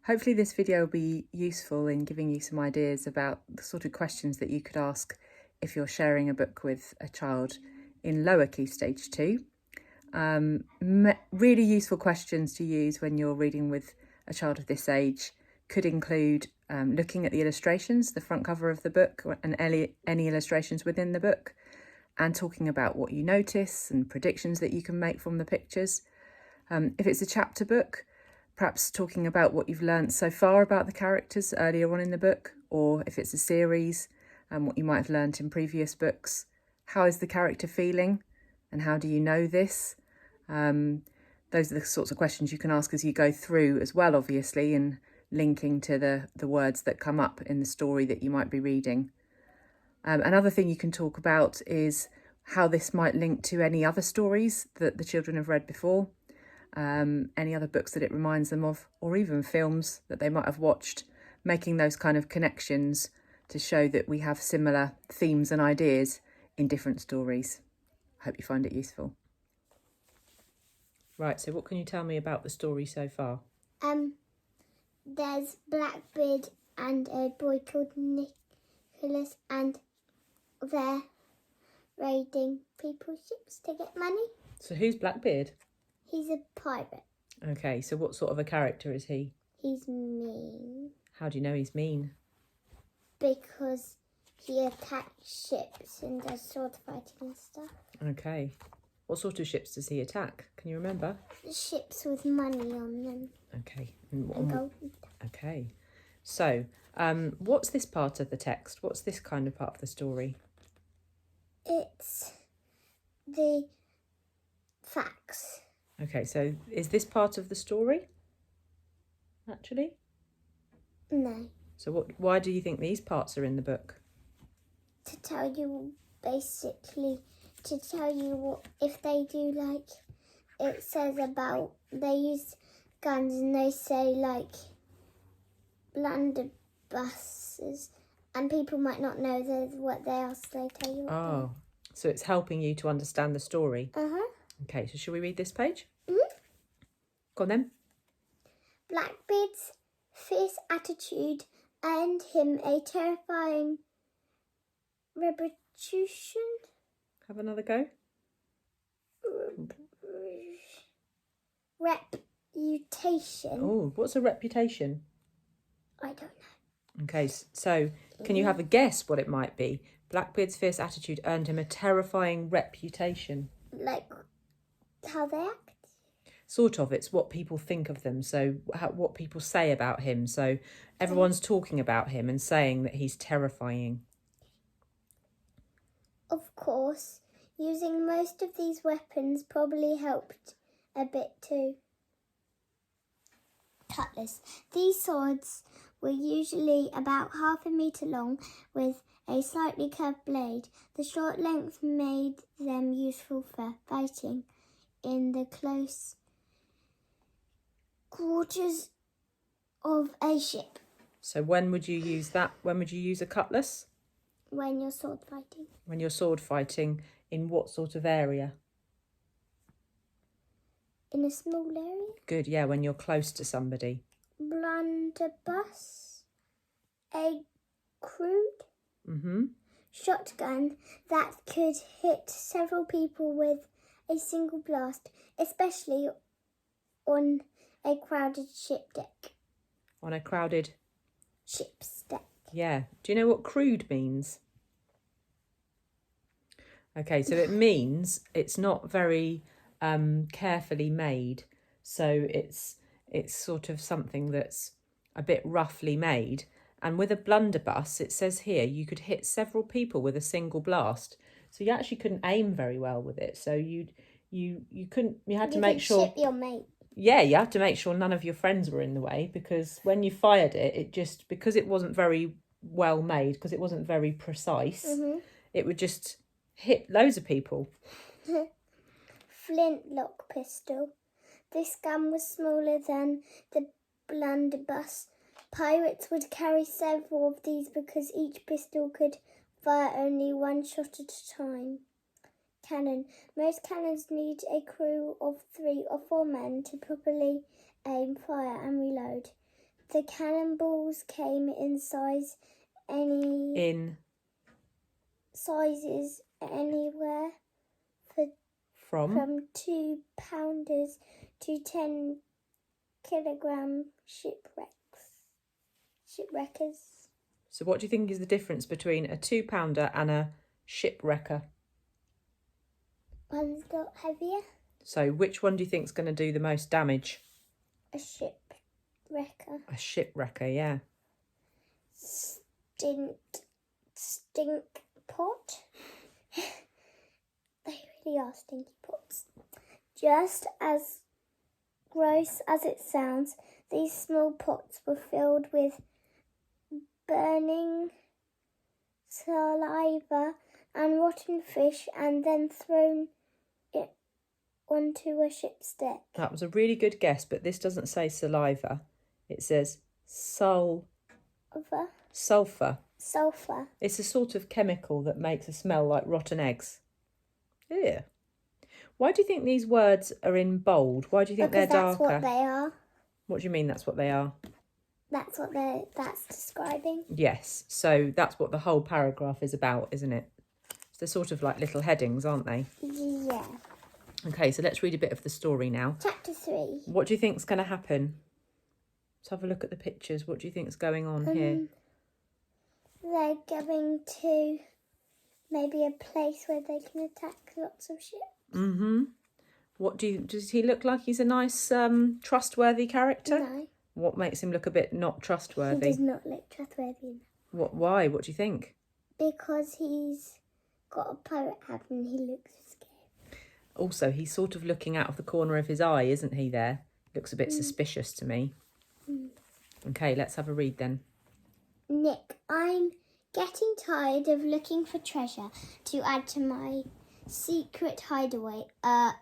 Hopefully this video will be useful in giving you some ideas about the sort of questions that you could ask if you're sharing a book with a child in lower key stage 2. Really useful questions to use when you're reading with a child of this age could include looking at the illustrations, the front cover of the book, and any illustrations within the book, and talking about what you notice and predictions that you can make from the pictures. If it's a chapter book, perhaps talking about what you've learnt so far about the characters earlier on in the book, or if it's a series, what you might have learnt in previous books. How is the character feeling, and how do you know this? Those are the sorts of questions you can ask as you go through as well, obviously, and linking to the words that come up in the story that you might be reading. Another thing you can talk about is how this might link to any other stories that the children have read before, any other books that it reminds them of, or even films that they might have watched, making those kind of connections to show that we have similar themes and ideas in different stories. I hope you find it useful. Right, so what can you tell me about the story so far? There's Blackbeard and a boy called Nicholas, and they're raiding people's ships to get money. So who's Blackbeard? He's a pirate. Okay, so what sort of a character is he? He's mean. How do you know he's mean? Because he attacks ships and does sword fighting and stuff. Okay. What sort of ships does he attack? Can you remember? Ships with money on them. Okay. And gold. Okay. So, what's this part of the text? What's this kind of part of the story? It's the facts. Okay, so is this part of the story? Actually? No. So why do you think these parts are in the book? To tell you, basically, to tell you what, if they do, like, it says about, they use guns and they say, like, blunderbusses, and people might not know what they are, so they tell you what they are. So it's helping you to understand the story. Uh-huh. Okay, so shall we read this page? Mm-hmm. Go on then. Blackbeard's fierce attitude earned him a terrifying reputation. Have another go. Reputation. Oh, what's a reputation? I don't know. Okay, so can you have a guess what it might be? Blackbeard's fierce attitude earned him a terrifying reputation. Like how they act? Sort of. It's what people think of them. So what people say about him. So everyone's talking about him and saying that he's terrifying. Of course, using most of these weapons probably helped a bit too. Cutlass. These swords were usually about 1/2 meter long with a slightly curved blade. The short length made them useful for fighting in the close quarters of a ship. So when would you use that? When would you use a cutlass? When you're sword fighting. When you're sword fighting, in what sort of area? In a small area. Good, yeah, when you're close to somebody. Blunderbuss. A crude shotgun that could hit several people with a single blast, especially on a crowded ship deck. On a crowded ship's deck. Yeah. Do you know what crude means? Okay, so it means it's not very carefully made. So it's sort of something that's a bit roughly made. And with a blunderbuss, it says here, you could hit several people with a single blast. So you actually couldn't aim very well with it. So you had to make sure. Ship your mate. Yeah, you have to make sure none of your friends were in the way, because when you fired it, because it wasn't very well made, because it wasn't very precise, it would just hit loads of people. Flintlock pistol. This gun was smaller than the blunderbuss. Pirates would carry several of these because each pistol could fire only one shot at a time. Cannon. Most cannons need a crew of 3 or 4 men to properly aim, fire and reload. The cannonballs came in sizes anywhere from 2 pounders to 10 kilogram shipwreckers. So what do you think is the difference between a 2-pounder and a shipwrecker? One's got heavier. So which one do you think is going to do the most damage? A shipwrecker. A shipwrecker, yeah. Stink pot. They really are stinky pots. Just as gross as it sounds, these small pots were filled with burning saliva and rotten fish and then thrown it onto a ship's deck. That was a really good guess, but this doesn't say saliva. It says sulfur. It's a sort of chemical that makes a smell like rotten eggs. Yeah. Why do you think these words are in bold? Why do you think they're darker? That's what they are. What do you mean that's what they are? That's describing. Yes, so that's what the whole paragraph is about, isn't it? They're sort of like little headings, aren't they? Yeah. Okay, so let's read a bit of the story now. Chapter 3. What do you think's going to happen? Let's have a look at the pictures. What do you think's going on here? They're going to maybe a place where they can attack lots of ships. Mm-hmm. Does he look like he's a nice, trustworthy character? No. What makes him look a bit not trustworthy? He does not look trustworthy. Why? What do you think? Because he's got a pirate hat and he looks scared. Also, he's sort of looking out of the corner of his eye, isn't he there? Looks a bit suspicious to me. Okay, let's have a read then. Nick, I'm getting tired of looking for treasure to add to my secret hideaway. Our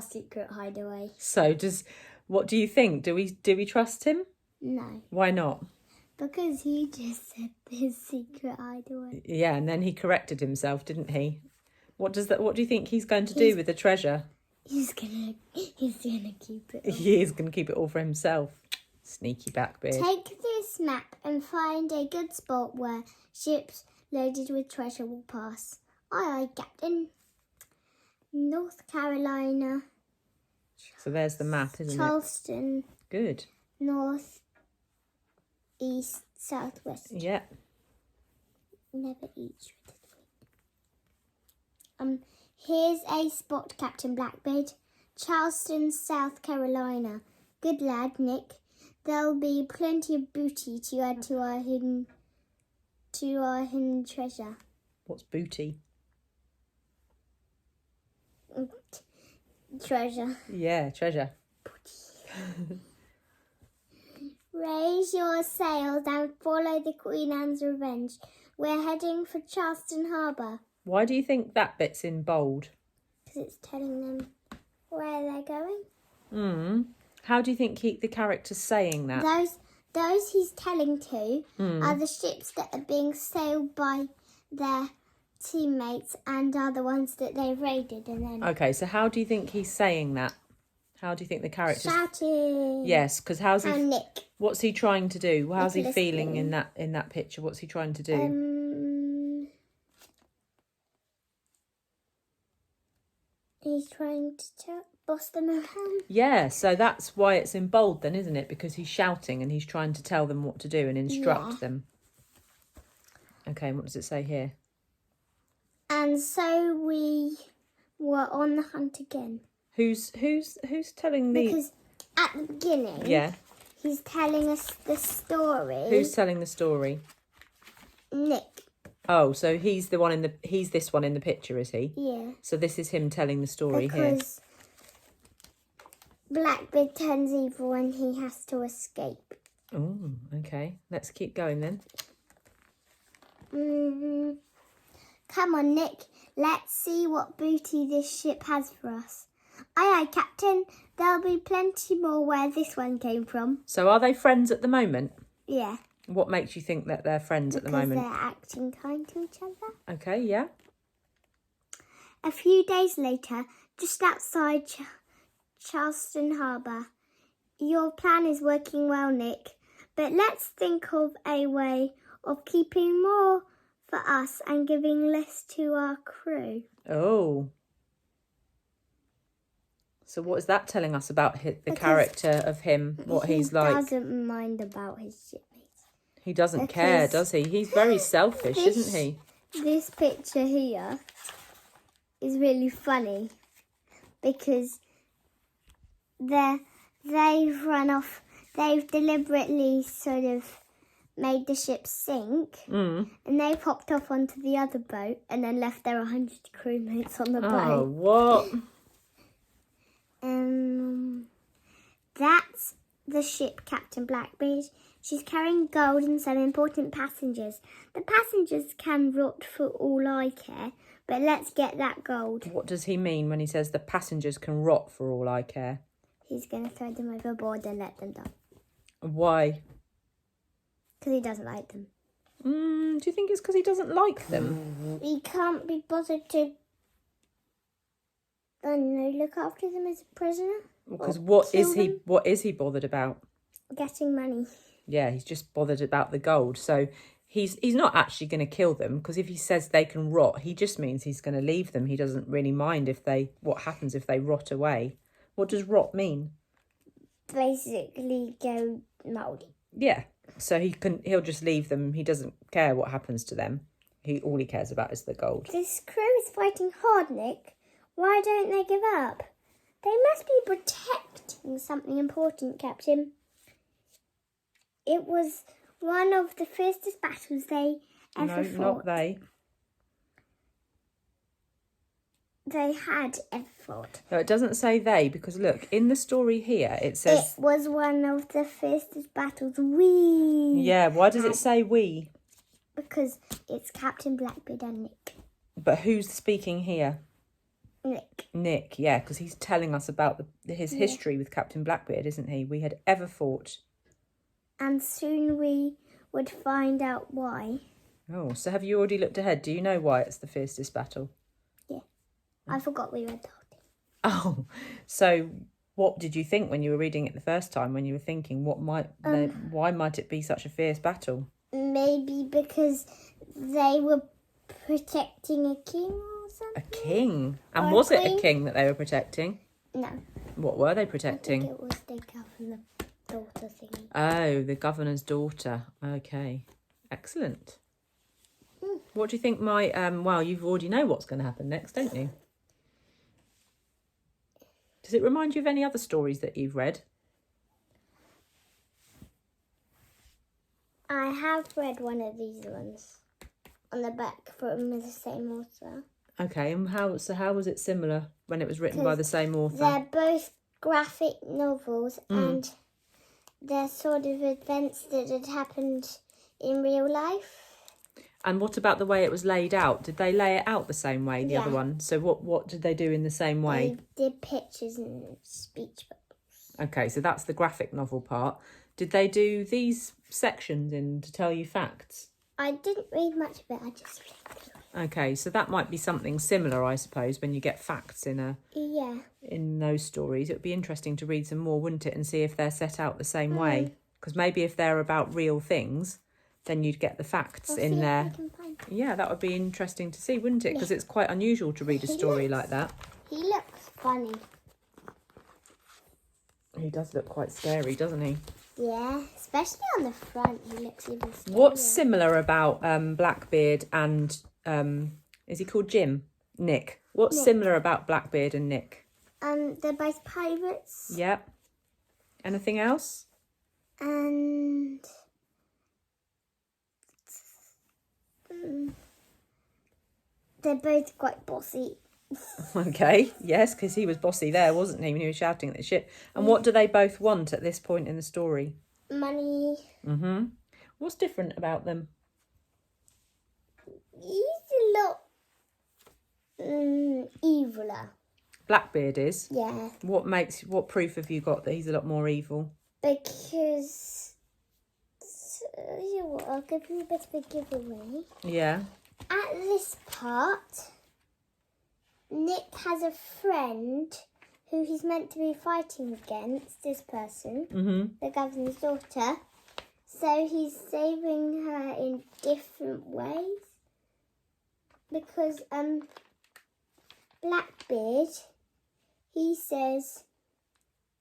secret hideaway. So what do you think? Do we trust him? No. Why not? Because he just said his secret hideaway. Yeah, and then he corrected himself, didn't he? What do you think he's going to do with the treasure? He's gonna keep it all. He is going to keep it all for himself. Sneaky backbeard. Take this map and find a good spot where ships loaded with treasure will pass. Aye, aye, Captain. North Carolina. So there's the map, isn't Charleston. it? Good. North, east, southwest. Yeah. Never east. Here's a spot, Captain Blackbeard. Charleston, South Carolina. Good lad, Nick. There'll be plenty of booty to add to our hidden treasure. What's booty? Treasure. Yeah, treasure. Raise your sails and follow the Queen Anne's Revenge. We're heading for Charleston Harbour. Why do you think that bit's in bold? Because it's telling them where they're going. How do you think the character's saying that? Those he's telling to are the ships that are being sailed by their teammates and are the ones that they've raided. And then Okay, so how do you think he's saying that? How do you think the character's... shouting. Yes, because how's he... And Nick. What's he trying to do? How's he Nicholas feeling Flynn. in that picture? What's he trying to do? He's trying to boss them around. Yeah, so that's why it's in bold then, isn't it? Because he's shouting and he's trying to tell them what to do and instruct them. Okay, and what does it say here? And so we were on the hunt again. Who's telling the... Because at the beginning, he's telling us the story. Who's telling the story? Nick. Oh, so he's this one in the picture, is he? Yeah. So this is him telling the story here. Because Blackbeard turns evil and he has to escape. Oh, okay. Let's keep going then. Come on, Nick. Let's see what booty this ship has for us. Aye, aye, Captain. There'll be plenty more where this one came from. So are they friends at the moment? Yeah. What makes you think that they're friends at the moment? Because they're acting kind to each other. Okay, yeah. A few days later, just outside Charleston Harbour, Your plan is working well, Nick. But let's think of a way of keeping more for us and giving less to our crew. Oh. So what is that telling us about the Because character of him, what he's like? He doesn't mind about his shipmates. He doesn't care, does he? He's very selfish, isn't he? This picture here is really funny because they've run off. They've deliberately sort of made the ship sink, and they popped off onto the other boat and then left their 100 crewmates on the boat. Oh, what? That's the ship Captain Blackbeard. She's carrying gold and some important passengers. The passengers can rot for all I care, but let's get that gold. What does he mean when he says the passengers can rot for all I care? He's going to throw them overboard and let them die. Why? Because he doesn't like them. Do you think it's because he doesn't like them? He can't be bothered to, I don't know, look after them as a prisoner. Because what is he bothered about? Getting money. Yeah, he's just bothered about the gold. So he's not actually going to kill them, because if he says they can rot, he just means he's going to leave them. He doesn't really mind what happens if they rot away. What does rot mean? Basically go mouldy. Yeah. So he'll just leave them. He doesn't care what happens to them. All he cares about is the gold. This crew is fighting hard, Nick. Why don't they give up? They must be protecting something important, Captain. It was one of the fiercest battles they ever fought. No, not they. They had ever fought. No, it doesn't say they, because look, in the story here, it says... It was one of the fiercest battles we... Yeah, why does it say we? Because it's Captain Blackbeard and Nick. But who's speaking here? Nick, yeah, because he's telling us about his history with Captain Blackbeard, isn't he? We had ever fought. And soon we would find out why. Oh, so have you already looked ahead? Do you know why it's the fiercest battle? Yeah. I forgot we read the whole thing. Oh, so what did you think when you were reading it the first time, when you were thinking why might it be such a fierce battle? Maybe because they were protecting a king or something. A king? And was it a king that they were protecting? No. What were they protecting? I think it was the governor's daughter thingy. Oh, the governor's daughter. Okay. Excellent. What do you think might... well, you already know what's going to happen next, don't you? Does it remind you of any other stories that you've read? I have read one of these ones on the back from the same author. Okay, and how was it similar when it was written by the same author? They're both graphic novels and they're sort of events that had happened in real life. And what about the way it was laid out? Did they lay it out the same way, the other one? So what did they do in the same way? They did pictures and speech bubbles. Okay, so that's the graphic novel part. Did they do these sections in to tell you facts? I didn't read much of it, I just read through it. Okay, so that might be something similar, I suppose, when you get facts in those stories. It would be interesting to read some more, wouldn't it, and see if they're set out the same way. Because maybe if they're about real things, then you'd get the facts in there. Yeah, that would be interesting to see, wouldn't it? Because it's quite unusual to read a story like that. He looks funny. He does look quite scary, doesn't he? Yeah, especially on the front, he looks even scarier. What's similar about Blackbeard and, is he called Jim? Nick. What's similar about Blackbeard and Nick? They're both pirates. Yep. Anything else? And... they're both quite bossy. Okay, yes, because he was bossy there, wasn't he, when he was shouting at the ship. And what do they both want at this point in the story? Money. Mm-hmm. What's different about them? He's a lot eviler. Blackbeard is? Yeah. What proof have you got that he's a lot more evil? Because... I'll give you a bit of a giveaway. Yeah. At this part, Nick has a friend who he's meant to be fighting against, this person, the governor's daughter. So he's saving her in different ways. Because Blackbeard, he says,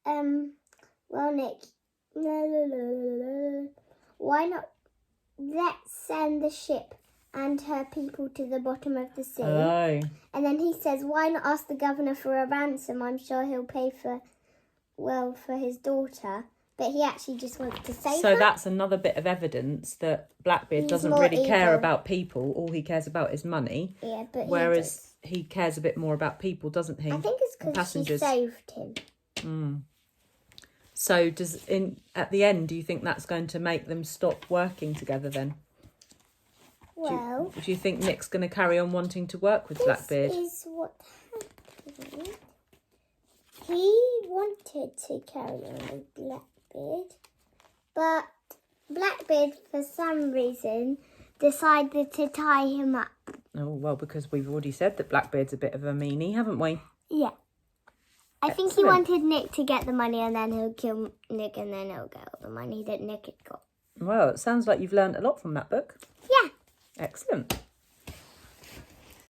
well, Nick, why not let's send the ship and her people to the bottom of the sea. Oh. And then he says, why not ask the governor for a ransom? I'm sure he'll pay for his daughter. But he actually just wants to save her. So that's another bit of evidence that Blackbeard doesn't really care about people. All he cares about is money. Yeah, but whereas he cares a bit more about people, doesn't he? I think it's because she saved him. So at the end, do you think that's going to make them stop working together then? Well, do you think Nick's going to carry on wanting to work with Blackbeard? This is what happened. He wanted to carry on with Blackbeard, but Blackbeard, for some reason, decided to tie him up. Oh, well, because we've already said that Blackbeard's a bit of a meanie, haven't we? Yeah. I think he wanted Nick to get the money and then he'll kill Nick and then he'll get all the money that Nick had got. Well, it sounds like you've learned a lot from that book. Yeah. Excellent.